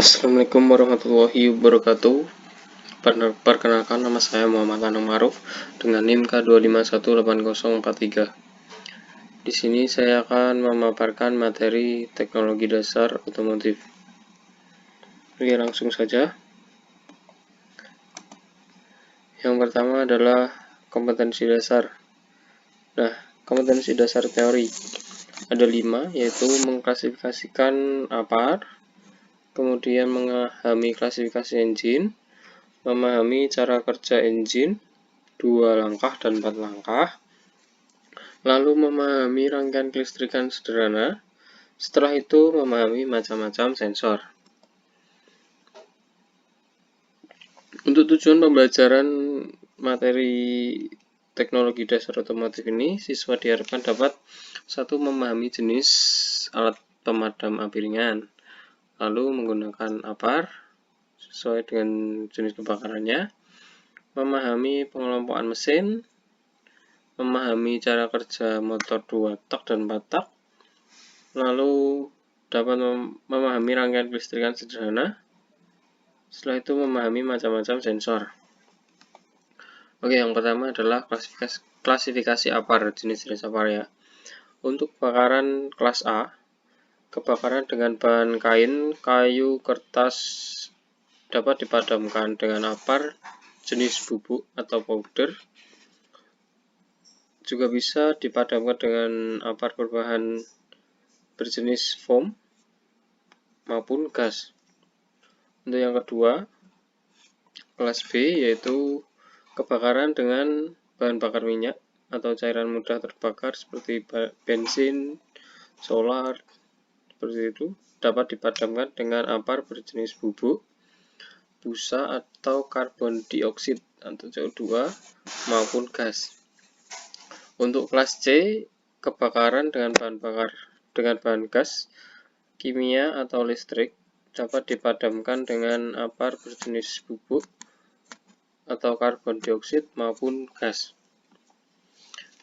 Assalamualaikum warahmatullahi wabarakatuh. Perkenalkan, nama saya Muhammad Anang Maruf dengan NIM K2518043. Di sini saya akan memaparkan materi teknologi dasar otomotif. Oke, langsung saja. Yang pertama adalah kompetensi dasar. Nah, kompetensi dasar teori ada 5, yaitu mengklasifikasikan APAR, kemudian memahami klasifikasi engine, memahami cara kerja engine 2 langkah dan 4 langkah, lalu memahami rangkaian kelistrikan sederhana, setelah itu memahami macam-macam sensor. Untuk tujuan pembelajaran materi teknologi dasar otomotif ini, siswa diharapkan dapat 1. Memahami jenis alat pemadam api ringan, lalu menggunakan APAR sesuai dengan jenis kebakarannya, memahami pengelompokan mesin, memahami cara kerja motor 2 tak dan 4 tak, lalu dapat memahami rangkaian kelistrikan sederhana, setelah itu memahami macam-macam sensor. Oke, yang pertama adalah klasifikasi APAR, jenis-jenis APAR ya. Untuk kebakaran kelas A, kebakaran dengan bahan kain, kayu, kertas dapat dipadamkan dengan APAR jenis bubuk atau powder. Juga bisa dipadamkan dengan APAR berbahan berjenis foam maupun gas. Untuk yang kedua, kelas B, yaitu kebakaran dengan bahan bakar minyak atau cairan mudah terbakar seperti bensin, solar, seperti itu, dapat dipadamkan dengan APAR berjenis bubuk, busa atau karbon dioksida atau CO2 maupun gas. Untuk kelas C, kebakaran dengan bahan gas, kimia atau listrik dapat dipadamkan dengan APAR berjenis bubuk atau karbon dioksida maupun gas.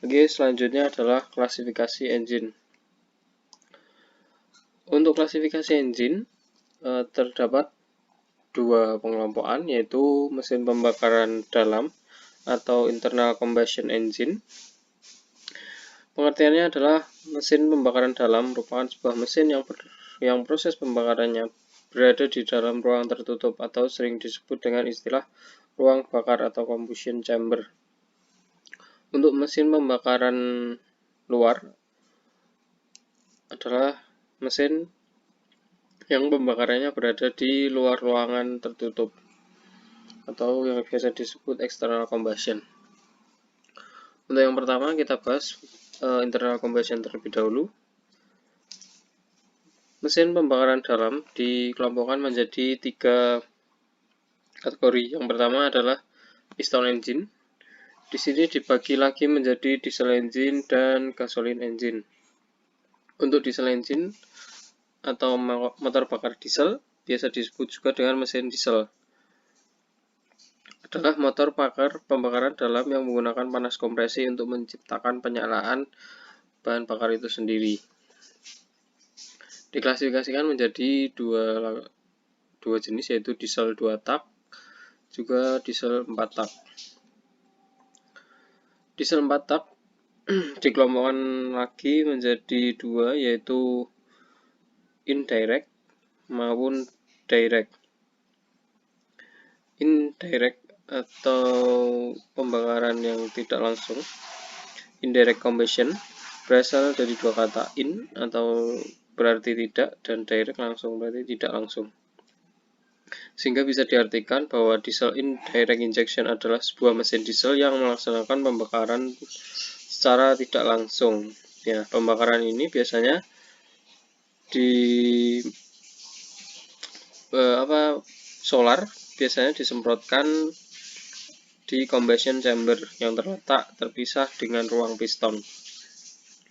Oke, selanjutnya adalah klasifikasi engine. Untuk klasifikasi engine terdapat 2 pengelompokan, yaitu mesin pembakaran dalam atau internal combustion engine. Pengertiannya adalah mesin pembakaran dalam merupakan sebuah mesin yang proses pembakarannya berada di dalam ruang tertutup atau sering disebut dengan istilah ruang bakar atau combustion chamber. Untuk mesin pembakaran luar adalah mesin yang pembakarannya berada di luar ruangan tertutup atau yang biasa disebut external combustion. Untuk yang pertama kita bahas internal combustion terlebih dahulu. Mesin pembakaran dalam dikelompokkan menjadi 3 kategori. Yang pertama adalah piston engine. Di sini dibagi lagi menjadi diesel engine dan gasoline engine. Untuk diesel engine atau motor bakar diesel, biasa disebut juga dengan mesin diesel, adalah motor pembakaran dalam yang menggunakan panas kompresi untuk menciptakan penyalaan bahan bakar itu sendiri. Diklasifikasikan menjadi dua jenis, yaitu diesel 2 tak, juga diesel 4 tak. Diesel 4 tak dikelompokkan lagi menjadi 2, yaitu indirect maupun direct. Indirect atau pembakaran yang tidak langsung, indirect combustion, berasal dari 2 kata in atau berarti tidak dan direct langsung berarti tidak langsung. Sehingga bisa diartikan bahwa diesel indirect injection adalah sebuah mesin diesel yang melaksanakan pembakaran secara tidak langsung. Ya, pembakaran ini biasanya solar biasanya disemprotkan di combustion chamber yang terpisah dengan ruang piston,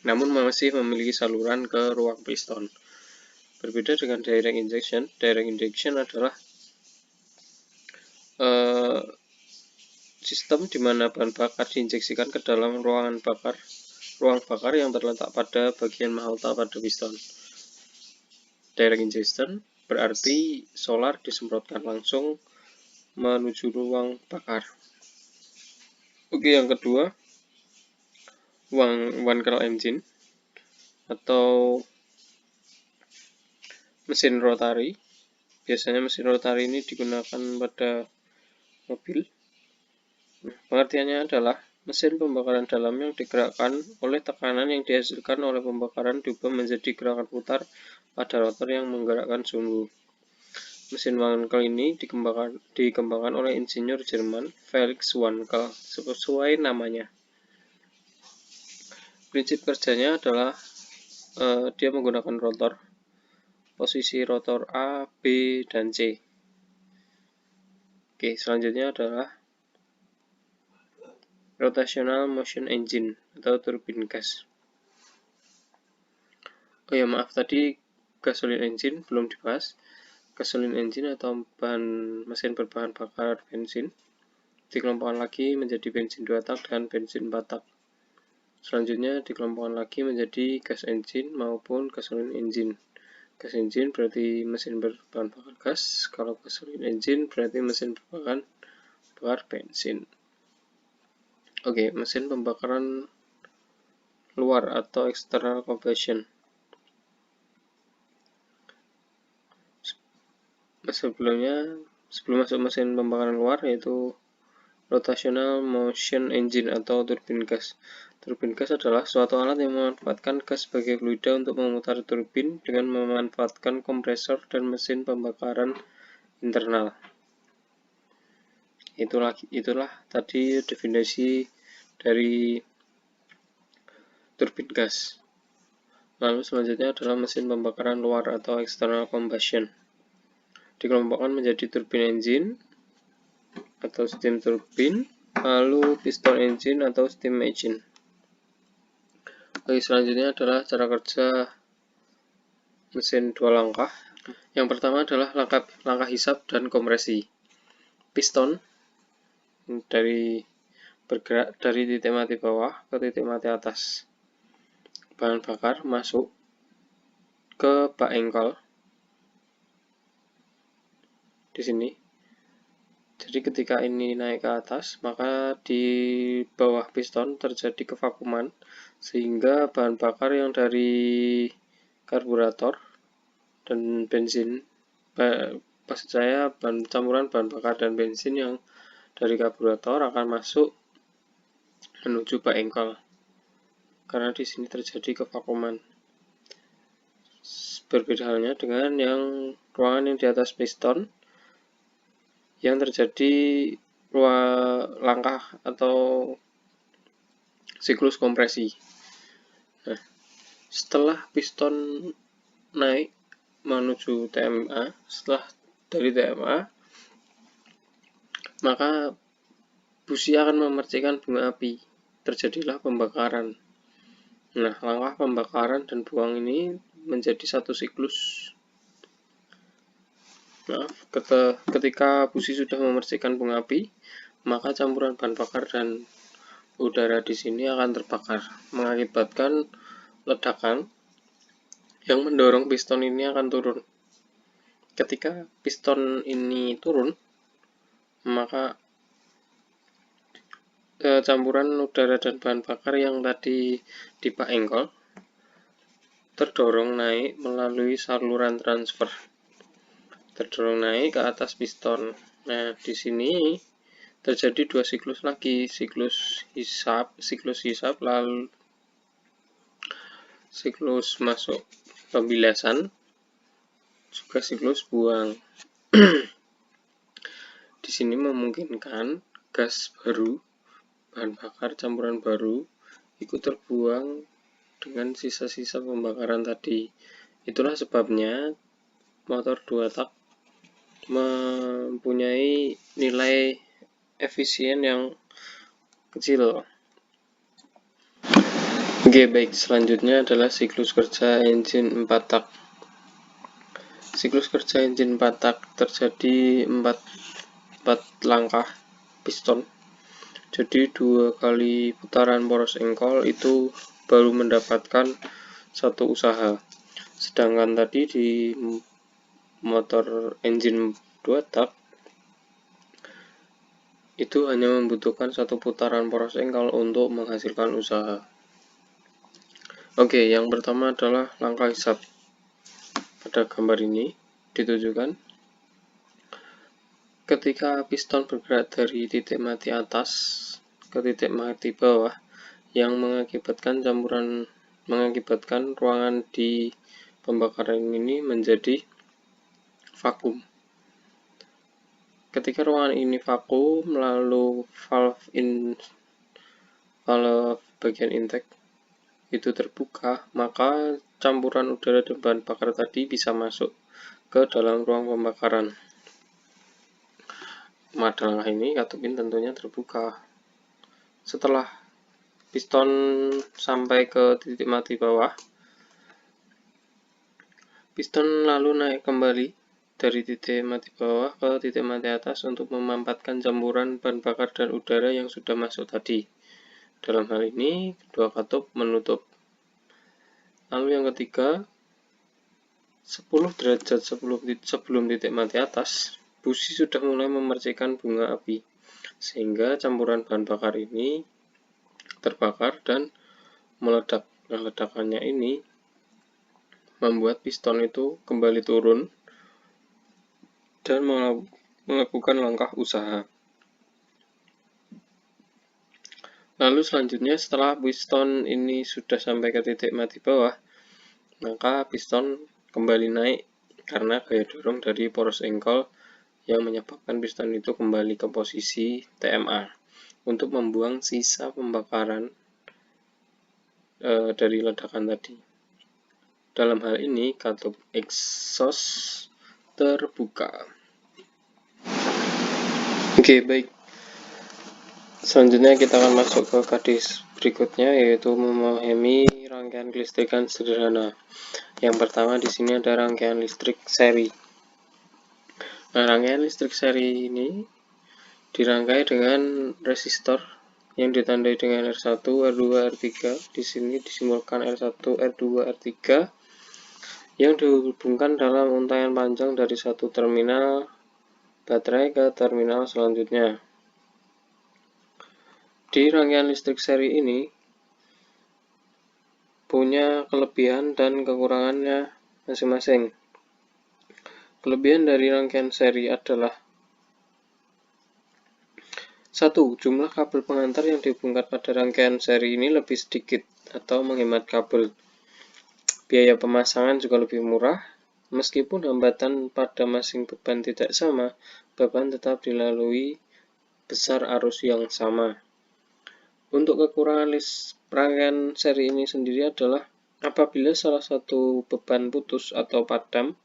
namun masih memiliki saluran ke ruang piston. Berbeda dengan direct injection. Direct injection adalah sistem di mana bahan bakar diinjeksikan ke dalam ruang bakar yang terletak pada bagian mahkota pada piston. Direct injection berarti solar disemprotkan langsung menuju ruang bakar. Oke, yang kedua, one curl engine atau mesin rotari. Biasanya mesin rotari ini digunakan pada mobil. Pengertiannya adalah mesin pembakaran dalam yang digerakkan oleh tekanan yang dihasilkan oleh pembakaran diubah menjadi gerakan putar pada rotor yang menggerakkan sumbu. Mesin Wankel ini dikembangkan oleh insinyur Jerman Felix Wankel sesuai namanya. Prinsip kerjanya adalah dia menggunakan rotor, posisi rotor A, B, dan C. Oke, selanjutnya adalah rotational motion engine atau turbin gas. Oh ya, maaf, tadi gasoline engine belum dibahas. Gasoline engine atau mesin berbahan bakar bensin dikelompokkan lagi menjadi bensin 2 tak dan bensin 4 tak. Selanjutnya dikelompokkan lagi menjadi gas engine maupun gasoline engine. Gas engine berarti mesin berbahan bakar gas, kalau gasoline engine berarti mesin berbahan bakar bensin. Oke, mesin pembakaran luar atau external combustion. Sebelum masuk mesin pembakaran luar yaitu rotational motion engine atau turbin gas. Turbin gas adalah suatu alat yang memanfaatkan gas sebagai fluida untuk memutar turbin dengan memanfaatkan kompresor dan mesin pembakaran internal. Itulah tadi definisi dari turbin gas. Lalu selanjutnya adalah mesin pembakaran luar atau external combustion. Dikelompokkan menjadi turbin engine atau steam turbine, lalu piston engine atau steam engine. Oke, selanjutnya adalah cara kerja mesin 2 langkah. Yang pertama adalah langkah hisap dan kompresi. Piston bergerak dari titik mati bawah ke titik mati atas. Bahan bakar masuk ke bak engkol di sini. Jadi ketika ini naik ke atas, maka di bawah piston terjadi kevakuman sehingga bahan bakar yang dari karburator dan bensin, maksud saya campuran bahan bakar dan bensin yang dari karburator akan masuk menuju bak engkol karena di sini terjadi kevakuman. Berbeda halnya dengan ruangan yang di atas piston yang terjadi langkah atau siklus kompresi. Nah, setelah piston naik menuju TMA, setelah dari TMA, maka busi akan memercikkan bunga api. Terjadilah pembakaran. Nah, langkah pembakaran dan buang ini menjadi satu siklus. Nah, ketika busi sudah memercikkan bunga api, maka campuran bahan bakar dan udara di sini akan terbakar, mengakibatkan ledakan yang mendorong piston ini akan turun. Ketika piston ini turun, maka campuran udara dan bahan bakar yang tadi di bak engkol terdorong naik melalui saluran transfer. Terdorong naik ke atas piston. Nah, di sini terjadi dua siklus lagi, siklus hisap lalu siklus masuk pembilasan, juga siklus buang. Di sini memungkinkan gas baru, bahan bakar campuran baru ikut terbuang dengan sisa-sisa pembakaran tadi. Itulah sebabnya motor 2 tak mempunyai nilai efisien yang kecil. Oke, baik, selanjutnya adalah siklus kerja engine 4 tak. Siklus kerja engine 4 tak terjadi 4 langkah piston. Jadi 2 kali putaran poros engkol itu baru mendapatkan satu usaha. Sedangkan tadi di motor engine 2 tak, itu hanya membutuhkan satu putaran poros engkol untuk menghasilkan usaha. Oke, yang pertama adalah langkah hisap. Pada gambar ini ditujukan ketika piston bergerak dari titik mati atas ke titik mati bawah yang mengakibatkan ruangan di pembakaran ini menjadi vakum. Ketika ruangan ini vakum, lalu valve bagian intake itu terbuka, maka campuran udara dan bahan bakar tadi bisa masuk ke dalam ruang pembakaran. Pada langkah ini, katupin tentunya terbuka. Setelah piston sampai ke titik mati bawah, piston lalu naik kembali dari titik mati bawah ke titik mati atas untuk memampatkan campuran bahan bakar dan udara yang sudah masuk tadi. Dalam hal ini, kedua katup menutup. Lalu yang ketiga, 10 derajat sebelum titik mati atas, busi sudah mulai memercikan bunga api, sehingga campuran bahan bakar ini terbakar dan meledak. Nah, ledakannya ini membuat piston itu kembali turun dan melakukan langkah usaha. Lalu selanjutnya, setelah piston ini sudah sampai ke titik mati bawah, maka piston kembali naik karena gaya dorong dari poros engkol yang menyebabkan piston itu kembali ke posisi TMA untuk membuang sisa pembakaran dari ledakan tadi. Dalam hal ini, katup exhaust terbuka. Oke, baik. Selanjutnya kita akan masuk ke gadis berikutnya, yaitu memahami rangkaian kelistrikan sederhana. Yang pertama di sini ada rangkaian listrik seri. Nah, rangkaian listrik seri ini dirangkai dengan resistor yang ditandai dengan R1, R2, R3. Di sini disimbolkan R1, R2, R3 yang dihubungkan dalam untaian panjang dari satu terminal baterai ke terminal selanjutnya. Di rangkaian listrik seri ini punya kelebihan dan kekurangannya masing-masing. Kelebihan dari rangkaian seri adalah 1. Jumlah kabel pengantar yang dihubungkan pada rangkaian seri ini lebih sedikit atau menghemat kabel. Biaya pemasangan juga lebih murah. Meskipun hambatan pada masing beban tidak sama, beban tetap dilalui besar arus yang sama. Untuk kekurangan rangkaian seri ini sendiri adalah apabila salah satu beban putus atau padam,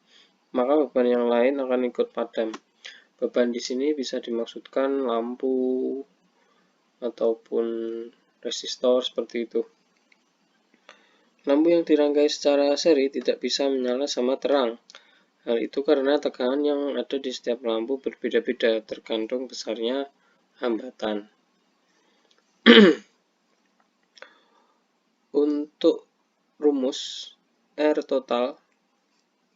maka beban yang lain akan ikut padam. Beban di sini bisa dimaksudkan lampu ataupun resistor seperti itu. Lampu yang dirangkai secara seri tidak bisa menyala sama terang. Hal itu karena tekanan yang ada di setiap lampu berbeda-beda tergantung besarnya hambatan. Untuk rumus R total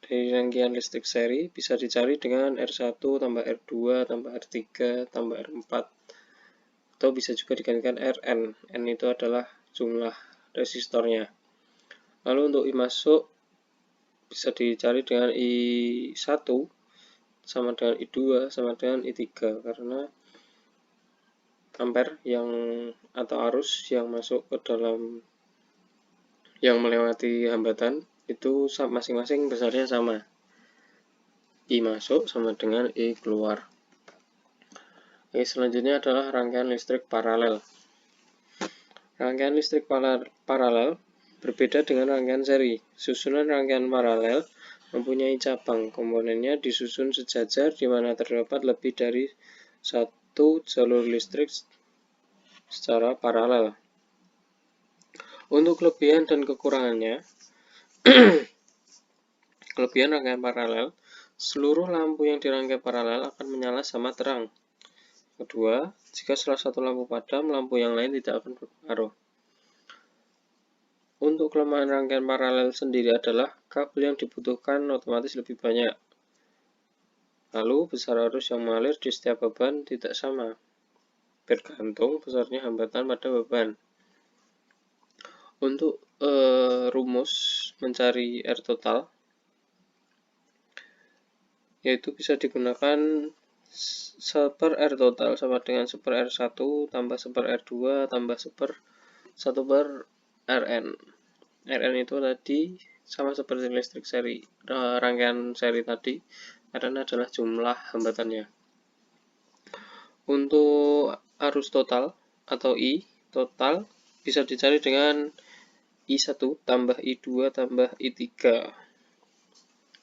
dari rangkaian listrik seri bisa dicari dengan R1 tambah R2 tambah R3 tambah R4, atau bisa juga digantikan Rn. N itu adalah jumlah resistornya. Lalu untuk I masuk bisa dicari dengan I1 sama dengan I2 sama dengan I3, karena ampere atau arus yang masuk ke dalam yang melewati hambatan itu masing-masing besarnya sama. I masuk sama dengan I keluar. Oke, selanjutnya adalah rangkaian listrik paralel. Rangkaian listrik paralel berbeda dengan rangkaian seri. Susunan rangkaian paralel mempunyai cabang. Komponennya disusun sejajar di mana terdapat lebih dari satu jalur listrik secara paralel. Untuk kelebihan dan kekurangannya, kelebihan rangkaian paralel, seluruh lampu yang dirangkai paralel akan menyala sama terang. Kedua, jika salah satu lampu padam, lampu yang lain tidak akan berpengaruh. Untuk kelemahan rangkaian paralel sendiri adalah kabel yang dibutuhkan otomatis lebih banyak. Lalu besar arus yang mengalir di setiap beban tidak sama, bergantung besarnya hambatan pada beban. Untuk rumus mencari R total, yaitu bisa digunakan 1 per R total sama dengan 1 per R1 tambah 1 per R2 tambah 1 per Rn. Rn itu tadi sama seperti listrik seri, rangkaian seri tadi. Rn adalah jumlah hambatannya. Untuk arus total atau I total bisa dicari dengan I1 tambah I2 tambah I3.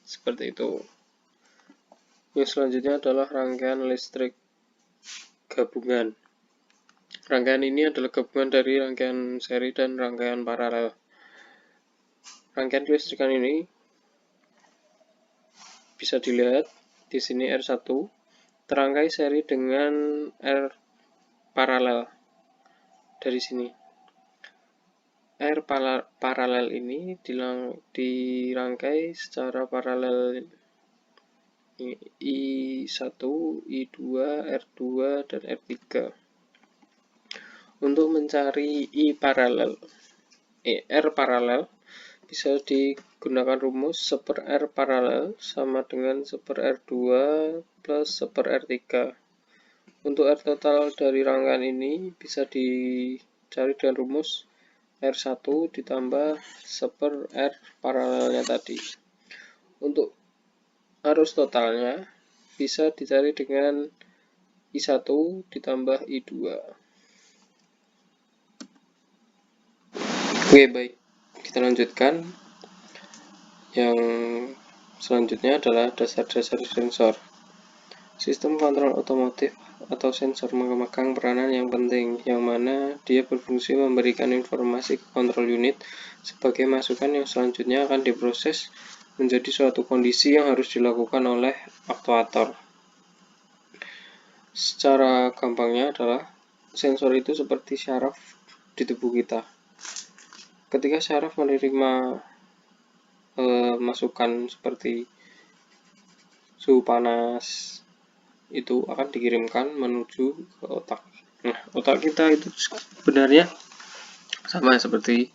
Seperti itu. Yang selanjutnya adalah rangkaian listrik gabungan. Rangkaian ini adalah gabungan dari rangkaian seri dan rangkaian paralel. Rangkaian kelistrikan ini bisa dilihat di sini R1 terangkai seri dengan R paralel dari sini. R paralel ini dirangkai secara paralel I1, I2, R2, dan R3. Untuk mencari R paralel bisa digunakan rumus 1 per R paralel sama dengan 1 per R2 plus 1 per R3. Untuk R total dari rangkaian ini bisa dicari dengan rumus R1 ditambah 1 per R paralelnya tadi. Untuk arus totalnya bisa dicari dengan I1 ditambah I2. Oke, baik. Kita lanjutkan. Yang selanjutnya adalah dasar-dasar sensor. Sistem kontrol otomotif atau sensor memegang peranan yang penting, yang mana dia berfungsi memberikan informasi ke kontrol unit sebagai masukan yang selanjutnya akan diproses menjadi suatu kondisi yang harus dilakukan oleh aktuator. Secara gampangnya adalah sensor itu seperti syaraf di tubuh kita. Ketika syaraf menerima masukan seperti suhu panas, itu akan dikirimkan menuju ke otak. Nah, otak kita itu sebenarnya sama seperti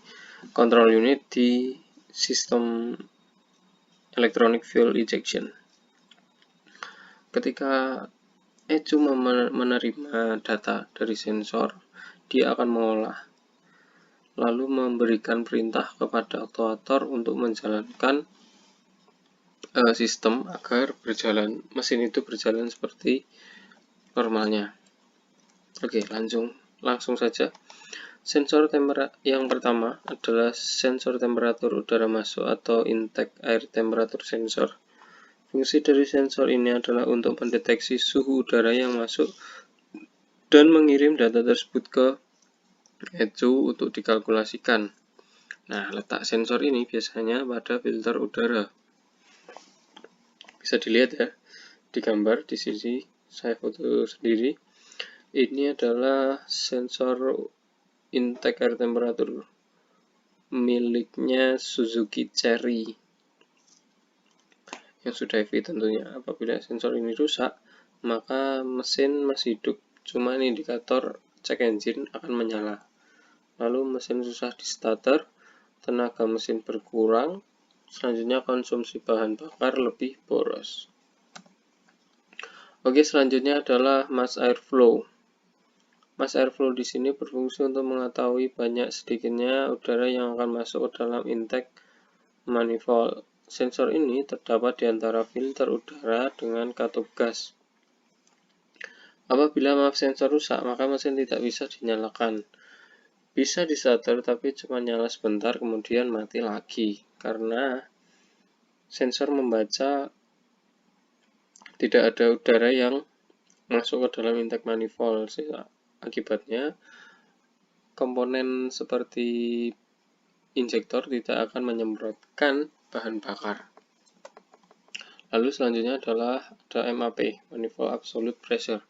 control unit di sistem electronic fuel injection. Ketika ECU menerima data dari sensor, dia akan mengolah, lalu memberikan perintah kepada aktuator untuk menjalankan sistem agar mesin itu berjalan seperti normalnya. Oke, langsung saja. Sensor yang pertama adalah sensor temperatur udara masuk atau intake air temperature sensor. Fungsi dari sensor ini adalah untuk mendeteksi suhu udara yang masuk dan mengirim data tersebut ke ECU untuk dikalkulasikan. Nah, letak sensor ini biasanya pada filter udara. Bisa dilihat ya di gambar di sini, saya foto sendiri. Ini adalah sensor intake air temperatur miliknya Suzuki Cherry yang sudah EV tentunya. Apabila sensor ini rusak, maka mesin masih hidup, cuma indikator check engine akan menyala. Lalu mesin susah di starter, tenaga mesin berkurang, selanjutnya konsumsi bahan bakar lebih boros. Oke, selanjutnya adalah mass airflow. Mass airflow di sini berfungsi untuk mengetahui banyak sedikitnya udara yang akan masuk ke dalam intake manifold. Sensor ini terdapat di antara filter udara dengan katup gas. Apabila sensor rusak, maka mesin tidak bisa dinyalakan. Bisa di starter tapi cuma nyala sebentar kemudian mati lagi karena sensor membaca tidak ada udara yang masuk ke dalam intake manifold. Akibatnya komponen seperti injektor tidak akan menyemprotkan bahan bakar. Lalu selanjutnya adalah ada MAP, Manifold Absolute Pressure.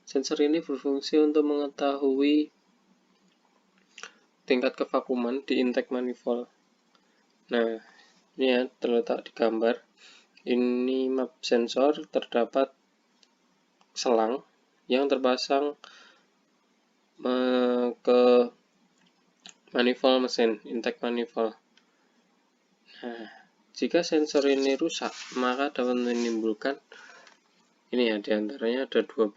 Sensor ini berfungsi untuk mengetahui tingkat kevakuman di intake manifold. Nah, ini ya terletak di gambar. ini map sensor terdapat selang yang terpasang ke manifold mesin, intake manifold. Nah, jika sensor ini rusak, maka dapat menimbulkan ini ya, diantaranya ada 12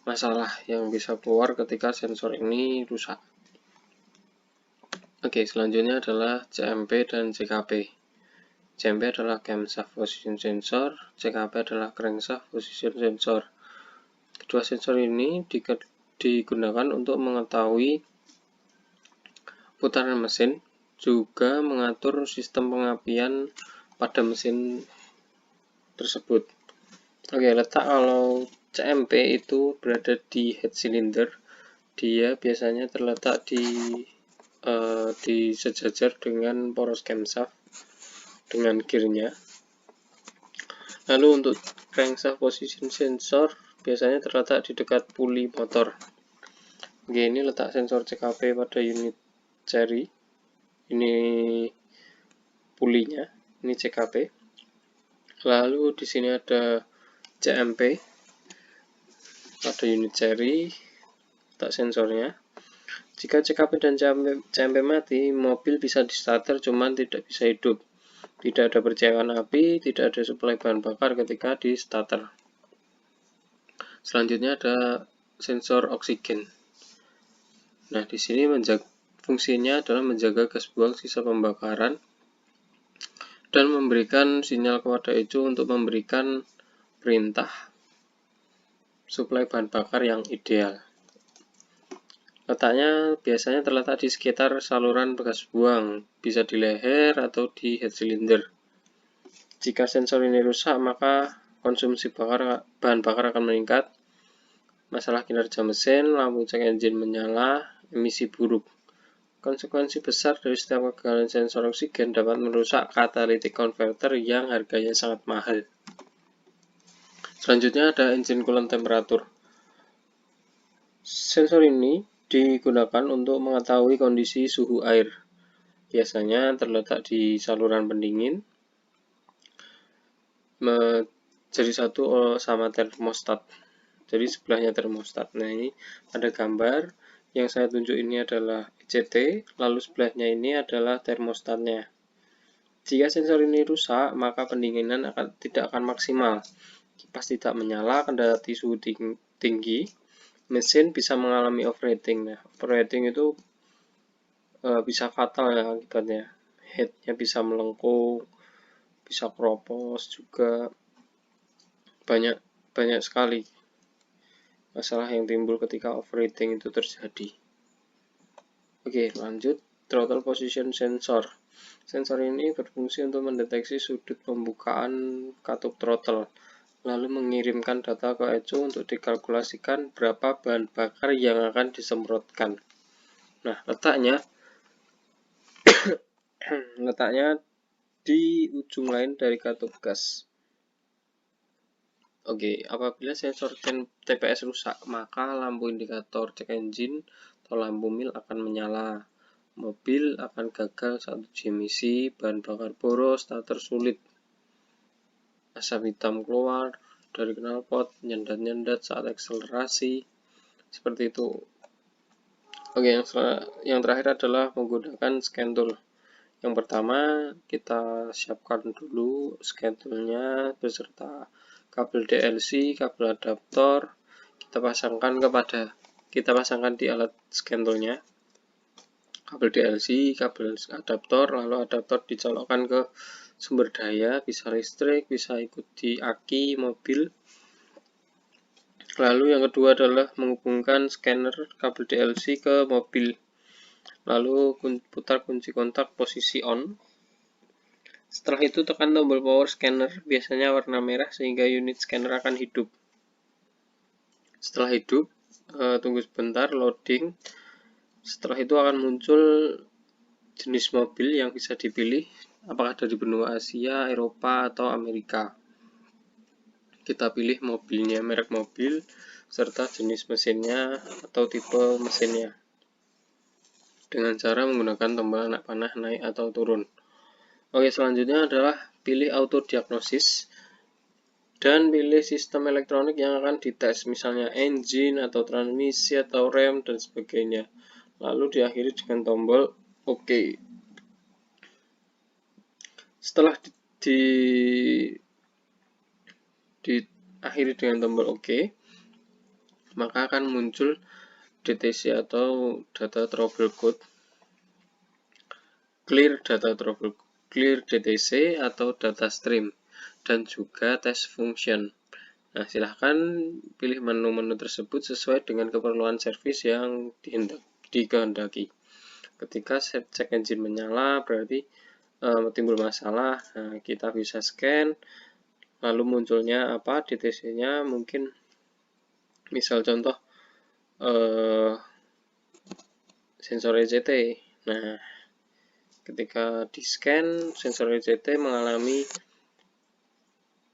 masalah yang bisa keluar ketika sensor ini rusak. Oke, selanjutnya adalah CMP dan CKP. CMP adalah camshaft position sensor, CKP adalah crankshaft position sensor. Kedua sensor ini digunakan untuk mengetahui putaran mesin, juga mengatur sistem pengapian pada mesin tersebut. Oke, letak kalau CMP itu berada di head cylinder, dia biasanya terletak di sejajar dengan poros camshaft dengan gearnya. Lalu untuk crankshaft position sensor biasanya terletak di dekat puli motor. Oke, ini letak sensor CKP pada unit seri. Ini pulinya, ini CKP. Lalu di sini ada CMP pada unit seri, letak sensornya. Jika CKP dan CMP mati, mobil bisa di starter, cuman tidak bisa hidup. Tidak ada percikan api, tidak ada suplai bahan bakar ketika di starter. Selanjutnya ada sensor oksigen. Nah, di sini fungsinya adalah menjaga gas buang sisa pembakaran dan memberikan sinyal kepada ECU untuk memberikan perintah suplai bahan bakar yang ideal. Letaknya biasanya terletak di sekitar saluran gas buang, bisa di leher atau di head cylinder. Jika sensor ini rusak, maka konsumsi bahan bakar akan meningkat, masalah kinerja mesin, lampu cek engine menyala, emisi buruk. Konsekuensi besar dari setiap kegagalan sensor oksigen dapat merusak catalytic converter yang harganya sangat mahal. Selanjutnya ada engine coolant temperature. Sensor ini digunakan untuk mengetahui kondisi suhu air. Biasanya terletak di saluran pendingin. Jadi satu sama termostat. Jadi sebelahnya termostat. Nah, ini ada gambar. Yang saya tunjuk ini adalah ECT, lalu sebelahnya ini adalah termostatnya. Jika sensor ini rusak, maka pendinginan tidak akan maksimal. Kipas tidak menyala, kendati suhu tinggi. Mesin bisa mengalami overheating. Nah, overheating itu bisa fatal ya akibatnya. Headnya bisa melengkung, bisa keropos juga. Banyak sekali masalah yang timbul ketika overheating itu terjadi. Oke, lanjut. Throttle position sensor. Sensor ini berfungsi untuk mendeteksi sudut pembukaan katup throttle, lalu mengirimkan data ke ECU untuk dikalkulasikan berapa bahan bakar yang akan disemprotkan. Nah, letaknya di ujung lain dari katup gas. Oke, apabila sensor TPS rusak, maka lampu indikator cek engine atau lampu mil akan menyala. Mobil akan gagal saat uji emisi, bahan bakar boros, starter sulit. Asap hitam keluar dari knalpot, nyendat-nyendat saat akselerasi, seperti itu. Oke, yang terakhir adalah menggunakan scan tool. Yang pertama, kita siapkan dulu scan toolnya beserta kabel DLC, kabel adaptor. Kita pasangkan di alat scan toolnya. Kabel DLC, kabel adaptor, lalu adaptor dicolokkan ke sumber daya, bisa listrik, bisa ikut di aki mobil. Lalu yang kedua adalah menghubungkan scanner kabel DLC ke mobil. Lalu putar kunci kontak posisi on. Setelah itu tekan tombol power scanner, biasanya warna merah sehingga unit scanner akan hidup. Setelah hidup, tunggu sebentar loading. Setelah itu akan muncul jenis mobil yang bisa dipilih, apakah dari benua Asia, Eropa, atau Amerika. Kita pilih mobilnya, merek mobil, serta jenis mesinnya atau tipe mesinnya, dengan cara menggunakan tombol anak panah naik atau turun. Oke, selanjutnya adalah pilih auto diagnosis dan pilih sistem elektronik yang akan dites, misalnya engine atau transmisi atau rem dan sebagainya. Lalu diakhiri dengan tombol OK. Setelah diakhiri dengan tombol OK, maka akan muncul DTC atau data trouble code, clear DTC atau data stream, dan juga test function. Nah, silahkan pilih menu-menu tersebut sesuai dengan keperluan servis yang dikehendaki. Ketika check engine menyala, berarti timbul masalah. Nah, kita bisa scan, lalu munculnya apa DTC-nya, mungkin misal contoh sensor ECT. Nah, ketika di scan, sensor ECT mengalami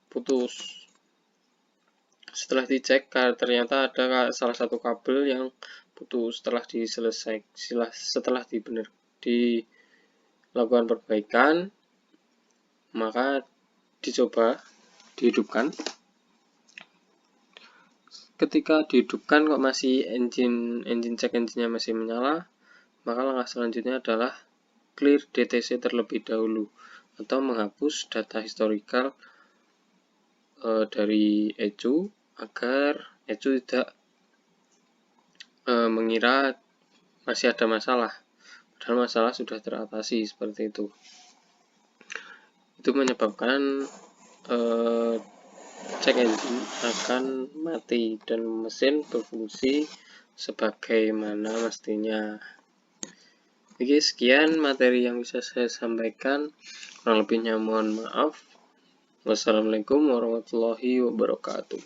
putus. Setelah dicek, ternyata ada salah satu kabel yang putus. Setelah dilakukan perbaikan, maka dicoba dihidupkan. Ketika dihidupkan kok masih check engine-nya masih menyala, maka langkah selanjutnya adalah clear DTC terlebih dahulu atau menghapus data historical dari ECU agar ECU tidak mengira masih ada masalah, padahal masalah sudah teratasi seperti itu. Itu menyebabkan check engine akan mati dan mesin berfungsi sebagaimana mestinya. Oke, sekian materi yang bisa saya sampaikan. Kurang lebihnya mohon maaf. Wassalamualaikum warahmatullahi wabarakatuh.